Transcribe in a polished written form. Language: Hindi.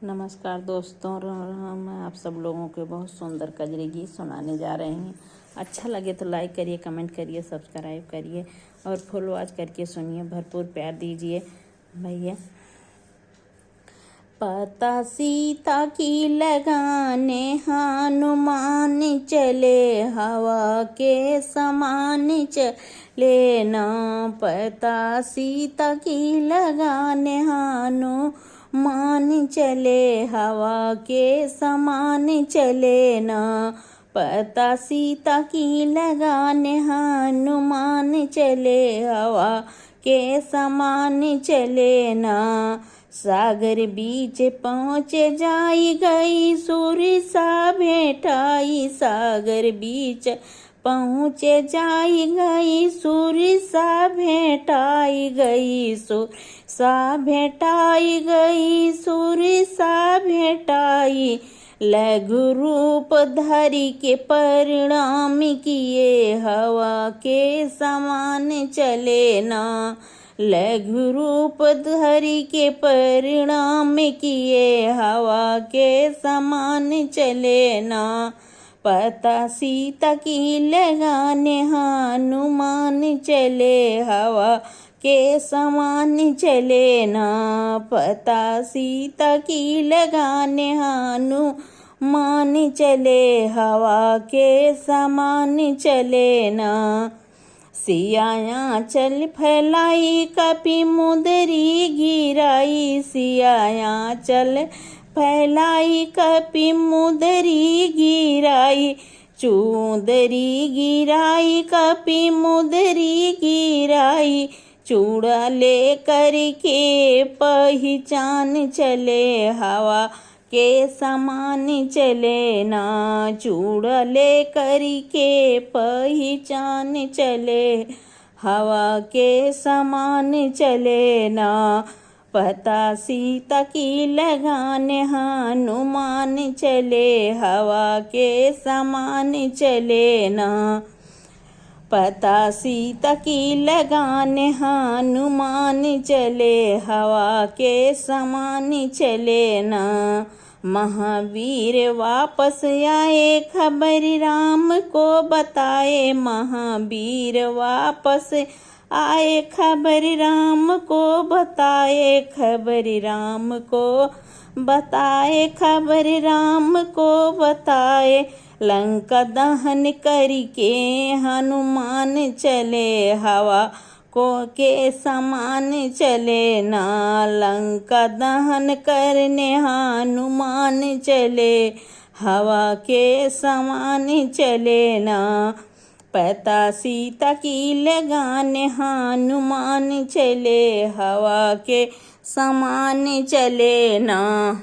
नमस्कार दोस्तों, मैं आप सब लोगों के बहुत सुंदर कजरी गीत सुनाने जा रहे हैं। अच्छा लगे तो लाइक करिए, कमेंट करिए, सब्सक्राइब करिए और फुल वॉच करके सुनिए। भरपूर प्यार दीजिए भैया। पता सीता की लगाने हनुमान चले, हवा के समान चले ना। पता सीता की लगाने हनुमान चले, हवा के समान चले ना। पता सीता की लगाने हनुमान चले, हवा के समान चले ना। सागर बीच पहुँचे जाई गई, सूर्य सा भेटाई। सागर बीच पहुँचे जाई गई, सूर्य सा भेटाई गई। सूर्य सा भेटाई गई, सूर्य सा भेटाई। लघु रूप धरि के परिणाम किए, हवा के समान चले ना। लघु रूप धरि के परिणाम किए, हवा के समान चले ना। पता सीता की लगाने हनुमान चले, हवा के समान चले ना। पता सीता की लगाने हनुमान चले, हवा के समान चले ना। सियाया चल फैलाई, कपि मुदरी गिराई। सियाया चल फैलाई, कपि मुदरी गिराई। चूदरी गिराई, कपि मुदरी गिराई। चूड़ा ले करके पहचान चले, हवा के समान चले ना। चूड़ा ले करके पहचान चले, हवा के समान चले ना। पता सीता की लगाने हनुमान चले, हवा के समान चले ना। पता सीता की लगाने हनुमान चले, हवा के समान चले ना। महावीर वापस आए, खबर राम को बताए। महावीर वापस आए, खबर राम को बताए। खबर राम को बताए, खबर राम को बताए। लंका दहन करके हनुमान चले, हवा को के समान चले ना। लंका दहन करने हनुमान चले, हवा के समान चले ना। पता सीता की लगाने हनुमान चले, हवा के समान चले ना।